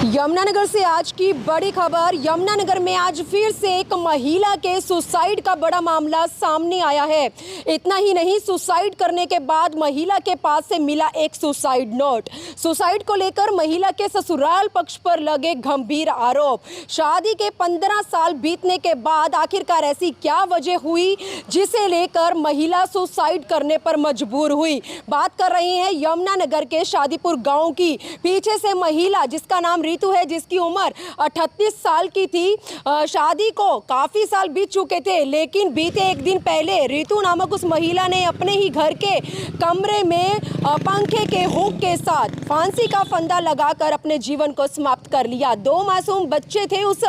यमुनानगर से आज की बड़ी खबर। यमुनानगर में आज फिर से एक महिला के सुसाइड का बड़ा मामला सामने आया है। इतना ही नहीं, सुसाइड करने के बाद महिला के पास से मिला एक सुसाइड नोट। सुसाइड को लेकर महिला के ससुराल पक्ष पर लगे गंभीर आरोप। शादी के 15 साल बीतने के बाद आखिरकार ऐसी क्या वजह हुई जिसे लेकर महिला सुसाइड करने पर मजबूर हुई। बात कर रहे हैं यमुनानगर के शादीपुर गाँव की। पीछे से महिला जिसका नाम ऋतु है, जिसकी उम्र 38 साल की थी। शादी को काफी साल बीत चुके थे, लेकिन बीते एक दिन पहले ऋतु नामक उस महिला ने अपने ही घर के कमरे में पंखे के हुक के साथ फांसी का फंदा लगाकर अपने जीवन को समाप्त कर लिया। 2 मासूम बच्चे थे उस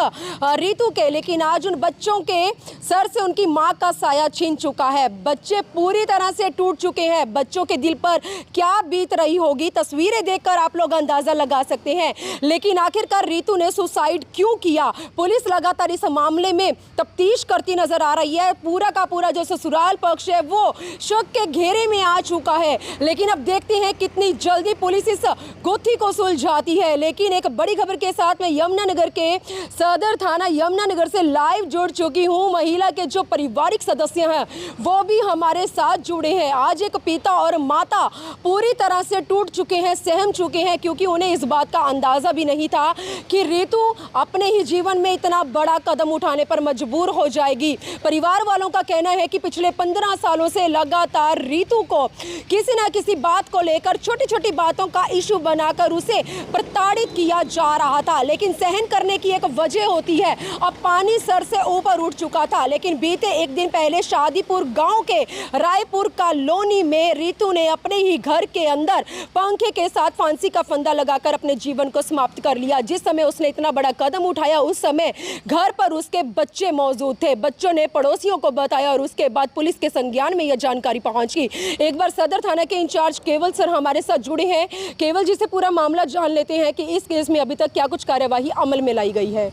ऋतु के, लेकिन आज उन बच्चों के सर से उनकी मां का साया छीन चुका है। बच्चे पूरी तरह से टूट चुके हैं। बच्चों के दिल पर क्या बीत रही होगी, तस्वीरें देखकर आप लोग अंदाजा लगा सकते हैं। लेकिन आखिरकार ऋतु ने सुसाइड क्यों किया, पुलिस लगातार इस मामले में तफ्तीश करती नजर आ रही है। पूरा का पूरा जो ससुराल पक्ष है वो शक के घेरे में आ चुका है। लेकिन अब देखते हैं कितनी जल्दी पुलिस इस गुत्थी को सुलझाती है। लेकिन एक बड़ी खबर के साथ मैं यमुनानगर के सदर थाना यमुनानगर से लाइव जुड़ चुकी हूँ। महिला के जो पारिवारिक सदस्य हैं वो भी हमारे साथ जुड़े हैं। आज एक पिता और माता पूरी तरह से टूट चुके हैं, सहम चुके हैं, क्योंकि उन्हें इस बात का अंदाजा भी नहीं था कि ऋतु अपने ही जीवन में इतना बड़ा कदम उठाने पर मजबूर हो जाएगी। परिवार वालों का कहना है कि पिछले 15 सालों से लगातार ऋतु को किसी न किसी बात को लेकर छोटी छोटी बातों का इशू बनाकर उसे प्रताड़ित किया जा रहा था। लेकिन सहन करने की एक वजह होती है। अब पानी सर से ऊपर उठ चुका था। लेकिन बीते एक दिन पहले शादीपुर गांव के रायपुर कॉलोनी में ऋतु ने अपने ही घर के अंदर पंखे के साथ फांसी का फंदा लगाकर अपने जीवन को समाप्त कर लिया। जिस समय उसने इतना बड़ा कदम उठाया उस समय घर पर उसके बच्चे मौजूद थे। बच्चों ने पड़ोसियों को बताया और उसके बाद पुलिस के संज्ञान में यह जानकारी पहुंची। एक बार सदर थाना के इंचार्ज केवल सर हमारे साथ जुड़े हैं। केवल जी से पूरा मामला जान लेते हैं कि इस केस में अभी तक क्या कुछ कार्यवाही अमल में लाई गई है।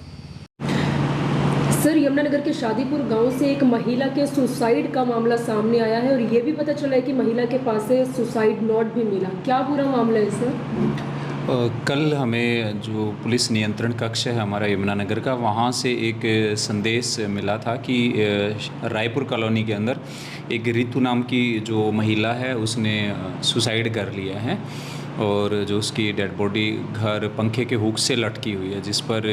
सर, यमुनानगर के शादीपुर गांव से एक महिला के सुसाइड का मामला सामने आया है और ये भी पता चला है कि महिला के पास से सुसाइड नोट भी मिला। क्या पूरा मामला है सर? कल हमें जो पुलिस नियंत्रण कक्ष है हमारा यमुनानगर का, वहाँ से एक संदेश मिला था कि रायपुर कॉलोनी के अंदर एक ऋतु नाम की जो महिला है उसने सुसाइड कर लिया है और जो उसकी डेड बॉडी घर पंखे के हुक से लटकी हुई है, जिस पर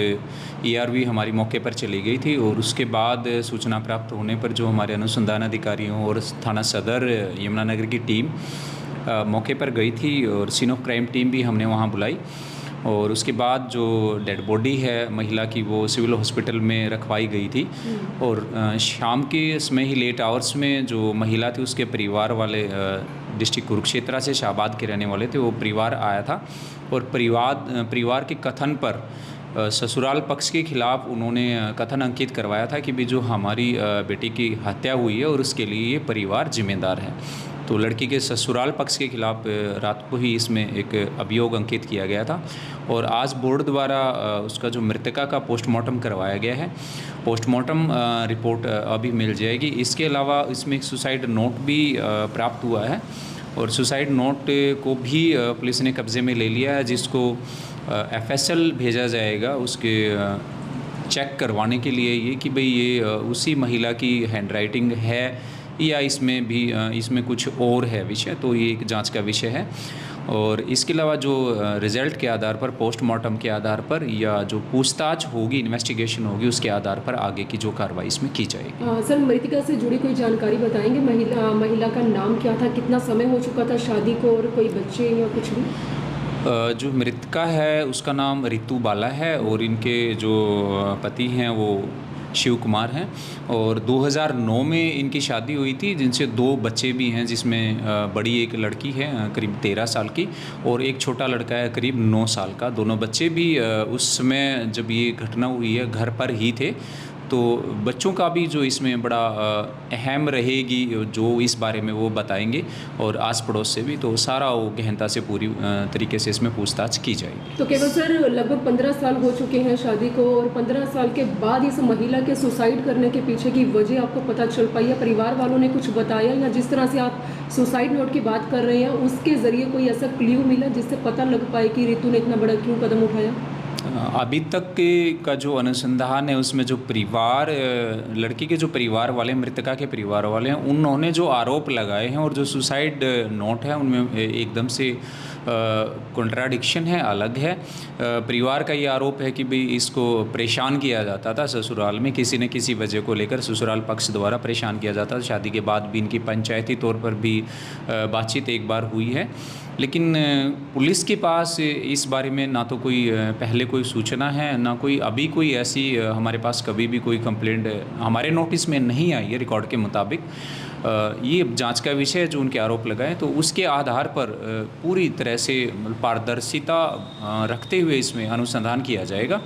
ERV हमारी मौके पर चली गई थी। और उसके बाद सूचना प्राप्त होने पर जो हमारे अनुसंधान अधिकारियों और थाना सदर यमुनानगर की टीम मौके पर गई थी और सीन ऑफ क्राइम टीम भी हमने वहाँ बुलाई। और उसके बाद जो डेड बॉडी है महिला की वो सिविल हॉस्पिटल में रखवाई गई थी। और शाम के समय ही लेट आवर्स में जो महिला थी उसके परिवार वाले डिस्ट्रिक्ट कुरुक्षेत्र से शाहबाद के रहने वाले थे, वो परिवार आया था और परिवार के कथन पर ससुराल पक्ष के खिलाफ उन्होंने कथन अंकित करवाया था कि भी जो हमारी बेटी की हत्या हुई है और उसके लिए ये परिवार जिम्मेदार है। तो लड़की के ससुराल पक्ष के खिलाफ रात को ही इसमें एक अभियोग अंकित किया गया था और आज बोर्ड द्वारा उसका जो मृतका का पोस्टमार्टम करवाया गया है। पोस्टमार्टम रिपोर्ट अभी मिल जाएगी। इसके अलावा इसमें एक सुसाइड नोट भी प्राप्त हुआ है और सुसाइड नोट को भी पुलिस ने कब्जे में ले लिया है, जिसको FSL भेजा जाएगा उसके चेक करवाने के लिए ये कि भाई ये उसी महिला की हैंडराइटिंग है या इसमें कुछ और है विषय। तो ये एक जांच का विषय है। और इसके अलावा जो रिज़ल्ट के आधार पर, पोस्टमार्टम के आधार पर या जो पूछताछ होगी, इन्वेस्टिगेशन होगी, उसके आधार पर आगे की जो कार्रवाई इसमें की जाएगी। सर, मृतका से जुड़ी कोई जानकारी बताएंगे? महिला का नाम क्या था, कितना समय हो चुका था शादी को और कोई बच्चे या कुछ भी? जो मृतका है उसका नाम ऋतु बाला है और इनके जो पति हैं वो शिव कुमार हैं और 2009 में इनकी शादी हुई थी, जिनसे 2 बच्चे भी हैं, जिसमें बड़ी एक लड़की है करीब 13 साल की और एक छोटा लड़का है करीब 9 साल का। दोनों बच्चे भी उस समय जब ये घटना हुई है घर पर ही थे। तो बच्चों का भी जो इसमें बड़ा अहम रहेगी, जो इस बारे में वो बताएंगे और आस पड़ोस से भी, तो सारा वो गहनता से पूरी तरीके से इसमें पूछताछ की जाएगी। तो केवल सर, लगभग 15 साल हो चुके हैं शादी को और 15 साल के बाद इस महिला के सुसाइड करने के पीछे की वजह आपको पता चल पाई या परिवार वालों ने कुछ बताया, या जिस तरह से आप सुसाइड नोट की बात कर रहे हैं उसके ज़रिए कोई ऐसा क्ल्यू मिला जिससे पता लग पाए कि ऋतु ने इतना बड़ा क्यों कदम उठाया? अभी तक का जो अनुसंधान है उसमें जो परिवार लड़की के जो परिवार वाले, मृतका के परिवार वाले हैं, उन्होंने जो आरोप लगाए हैं और जो सुसाइड नोट है उनमें एकदम से कॉन्ट्राडिक्शन है, अलग है। परिवार का ये आरोप है कि भाई इसको परेशान किया जाता था ससुराल में, किसी न किसी वजह को लेकर ससुराल पक्ष द्वारा परेशान किया जाता था। शादी के बाद भी इनकी पंचायती तौर पर भी बातचीत एक बार हुई है, लेकिन पुलिस के पास इस बारे में ना तो कोई पहले कोई सूचना है, ना कोई अभी कोई ऐसी हमारे पास कभी भी कोई कंप्लेंट हमारे नोटिस में नहीं आई है रिकॉर्ड के मुताबिक। ये जांच का विषय है जो उनके आरोप लगाए, तो उसके आधार पर पूरी तरह से पारदर्शिता रखते हुए इसमें अनुसंधान किया जाएगा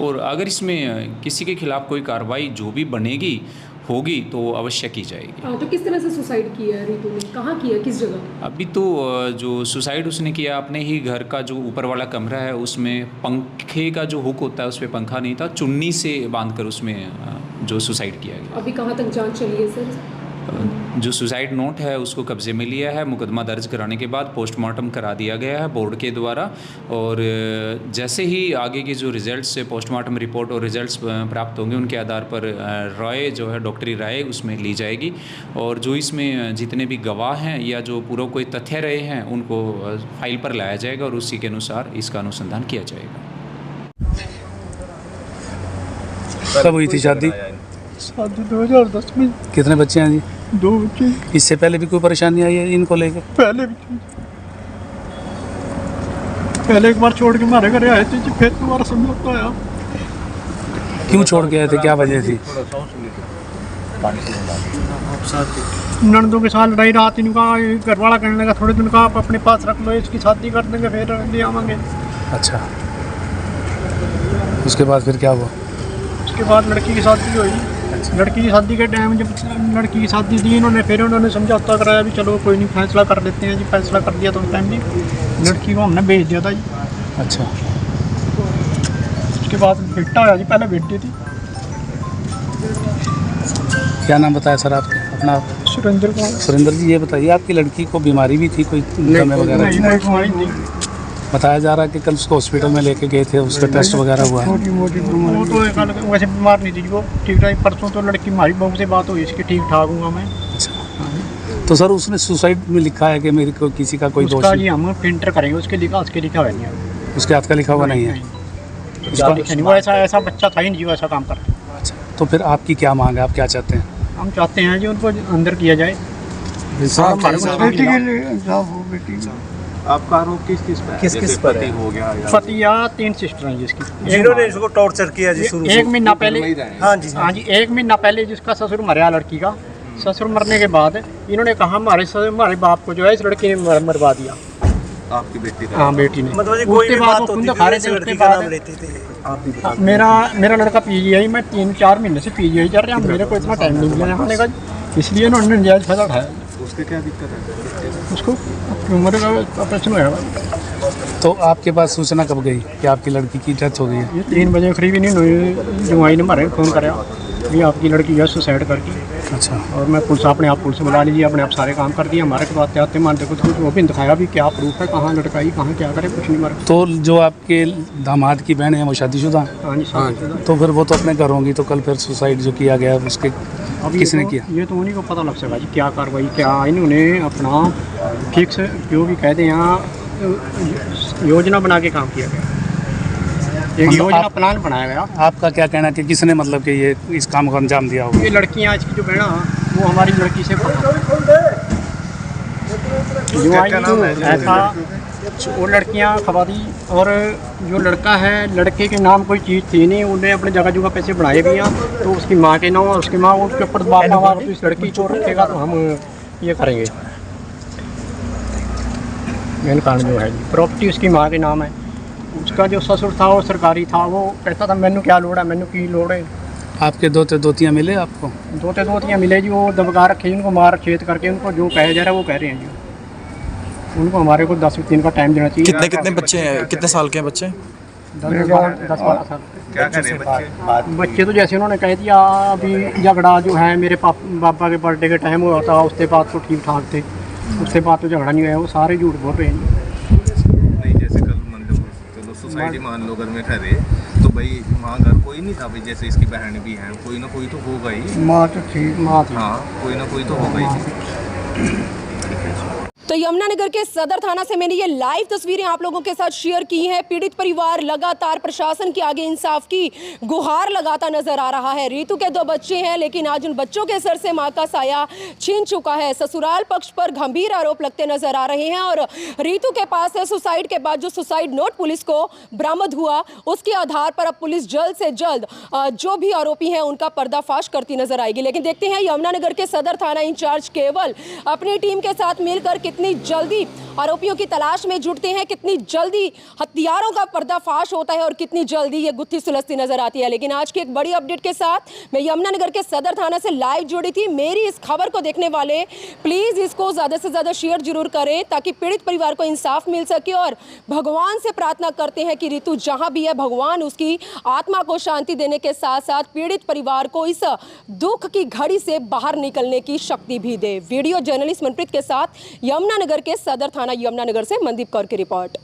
और अगर इसमें किसी के खिलाफ कोई कार्रवाई जो भी बनेगी होगी तो अवश्य की जाएगी। तो किस तरह से सुसाइड किया है रितु ने, कहाँ किया, किस जगह? अभी तो जो सुसाइड उसने किया अपने ही घर का जो ऊपर वाला कमरा है उसमें पंखे का जो हुक होता है उस पर पंखा नहीं था, चुन्नी से बांधकर उसमें जो सुसाइड किया गया। अभी कहाँ तक जांच चली है सर? जो सुसाइड नोट है उसको कब्जे में लिया है, मुकदमा दर्ज कराने के बाद पोस्टमार्टम करा दिया गया है बोर्ड के द्वारा और जैसे ही आगे की जो रिजल्ट्स पोस्टमार्टम रिपोर्ट और रिजल्ट्स प्राप्त होंगे उनके आधार पर राय जो है डॉक्टरी राय उसमें ली जाएगी और जो इसमें जितने भी गवाह हैं या जो पूरा कोई तथ्य रहे हैं उनको फाइल पर लाया जाएगा और उसी के अनुसार इसका अनुसंधान किया जाएगा। कब हुई थी शादी? शादी 2010 में। कितने बच्चे हैं जी? 2 बच्चे। इससे पहले भी कोई परेशानी आई है इनको लेकर? पहले एक बार छोड़ के हमारे घर आए थे जी, फिर दोबारा समझौता आया। क्यों छोड़ के आए थे, क्या वजह थी? ननदों के साथ लड़ाई, रात इनका घर वाला कहने लगा थोड़े दिन का आप अपने पास रख लो, इसकी शादी कर देंगे फिर ले आवांगे। अच्छा, उसके बाद फिर क्या हुआ? उसके बाद लड़की की शादी हुई। लड़की की शादी के टाइम जब लड़की की शादी दी इन्होंने, फिर उन्होंने समझौता कराया भी चलो कोई नहीं फैसला कर लेते हैं जी। फैसला कर दिया तो उस टाइम भी लड़की को हमने भेज दिया था जी। अच्छा, उसके बाद बेटा आया जी, पहले बेटी थी। क्या नाम बताया सर आपने अपना? सुरेंद्र कुमार। सुरेंद्र जी, ये बताइए आपकी लड़की को बीमारी भी थी कोई दमे वगैरह? नहीं। बताया जा रहा है कि कल उसको हॉस्पिटल में लेके गए थे, उसका टेस्ट वगैरह हुआ है? मोटी वो तो वैसे बीमार नहीं थी वो, ठीक ठाक। परसों तो लड़की हमारी बहू से बात हुई इसकी, ठीक ठाक हूँ मैं। अच्छा, तो सर उसने सुसाइड में लिखा है कि मेरे को किसी का कोई दोष? जी हम प्रिंटर करेंगे उसके लिखा है नहीं। उसके हाथ का लिखा हुआ नहीं है? वो ऐसा बच्चा था ही नहीं जो ऐसा काम करता। अच्छा, तो फिर आपकी क्या मांग है, आप क्या चाहते हैं? हम चाहते हैं जी उनको अंदर किया जाए। आपका आरोप किस पर है? हो गया पति या 3 सिस्टर हैं जिसकी, जिन्होंने इसको टॉर्चर किया जी शुरू से। 1 महीना पहले। हाँ जी 1 महीना पहले जिसका ससुर मरा लड़की का, ससुर मरने के बाद इन्होंने कहा हमारे बाप को जो है इस लड़की ने मरवा दिया। आपकी बेटी का? हाँ बेटी ने। मतलब कोई भी बात होती थी उसके लड़की का नाम लेते थे आप भी? मेरा लड़का PGI, मैं 3-4 महीने से PGI चल रहा हूँ। मेरे को इतना टाइम नहीं मिला आने का, इसलिए उन्होंने नजायज़ फायदा उठाया। उसके क्या दिक्कत है? उसको उम्र का ऑपरेशन हुआ। तो आपके पास सूचना कब गई कि आपकी लड़की की डेथ हो गई है? ये 3 बजे करीब नहीं जुआई ने हमारे फ़ोन कराया भी आपकी लड़की जो सुसाइड कर दी। अच्छा, और मैं पुलिस पुलिस बुला लीजिए, अपने आप सारे काम कर दिए हमारे को। आते आते मान देखो कुछ वो भी दिखाया भी क्या प्रूफ है, कहाँ लड़काई, कहाँ क्या करे, कुछ नहीं मरा। तो जो आपके दामाद की बहन है वो शादीशुदा? हाँ जी। तो फिर वो तो अपने घर होंगी, तो कल फिर सुसाइड जो किया गया उसके किसने किया? ये तो उन्हीं को पता लग सका जी क्या कार्रवाई, क्या इन्होंने अपना फिक्स जो भी कहते हैं यहाँ योजना बना के काम किया गया, एक योजना प्लान बनाया गया। आपका क्या कहना है कि किसने मतलब कि ये इस काम को अंजाम दिया होगा? ये लड़कियाँ इसकी जो बहना वो हमारी लड़की से जो आई ऐसा वो लड़कियाँ खबा दी। और जो लड़का है, लड़के के नाम कोई चीज़ थी नहीं, उन्हें अपने जगह पैसे बढ़ाए भी हैं। तो उसकी माँ के नाम, उसकी माँ उसके ऊपर बाप हुआ तो इस लड़की को रखेगा तो हम ये करेंगे। मेन कारण जो है प्रॉपर्टी उसकी माँ के नाम है। उसका जो ससुर था वो सरकारी था, वो कहता था मैनू क्या लोड़ है, मैनू की लोड़ है। आपके दोतियाँ मिले आपको? दोतियाँ मिले जी, वो दबका रखे उनको, मार छेद करके उनको जो कहा जा रहा है वो कह रहे हैं जी। उनको हमारे को 10 दिन का टाइम देना चाहिए। कितने बच्चे हैं, कितने साल के हैं बच्चे? 10-12 साल। क्या करें बच्चे तो जैसे उन्होंने कह दिया, अभी झगड़ा जो है मेरे पापा के बर्थडे के टाइम हुआ था, उसके बाद तो ठीक ठाक थे, उसके बाद तो झगड़ा नहीं हुआ। वो सारे झूठ बोल रहे हैं। नहीं, जैसे कल सुसाइड ही मान लो घर में ठहरे तो भाई वहाँ घर कोई नहीं था भाई, जैसे इसकी बहन भी है, कोई ना कोई तो होगा ही। माँ तो ठीक, माँ थी। हाँ, कोई ना कोई तो होगा ही। तो यमुनानगर के सदर थाना से मैंने ये लाइव तस्वीरें आप लोगों के साथ शेयर की हैं। पीड़ित परिवार लगातार प्रशासन के आगे इंसाफ की गुहार लगाता नजर आ रहा है। रीतू के 2 बच्चे हैं, लेकिन आज उन बच्चों के सर से मां का साया छीन चुका है। ससुराल पक्ष पर गंभीर आरोप लगते नजर आ रहे हैं और रीतू के पास है सुसाइड के बाद जो सुसाइड नोट पुलिस को बरामद हुआ, उसके आधार पर अब पुलिस जल्द से जल्द जो भी आरोपी हैं उनका पर्दाफाश करती नजर आएगी। लेकिन देखते हैं यमुनानगर के सदर थाना इंचार्ज केवल अपनी टीम के साथ मिलकर कितनी जल्दी आरोपियों की तलाश में जुटते हैं, कितनी जल्दी हथियारों का पर्दाफाश होता है और कितनी जल्दी ये गुत्थी सुलझती नजर आती है। लेकिन आज की एक बड़ी अपडेट के साथ मैं यमुनानगर के सदर थाना से लाइव जुड़ी थी। मेरी इस खबर को देखने वाले प्लीज इसको ज्यादा से ज्यादा शेयर जरूर करें ताकि पीड़ित परिवार को इंसाफ मिल सके और भगवान से प्रार्थना करते हैं कि ऋतु जहां भी है भगवान उसकी आत्मा को शांति देने के साथ साथ पीड़ित परिवार को इस दुख की घड़ी से बाहर निकलने की शक्ति भी दे। वीडियो जर्नलिस्ट मनप्रीत के साथ यमुनानगर के सदर थाना यमुनानगर से मनदीप कौर की रिपोर्ट।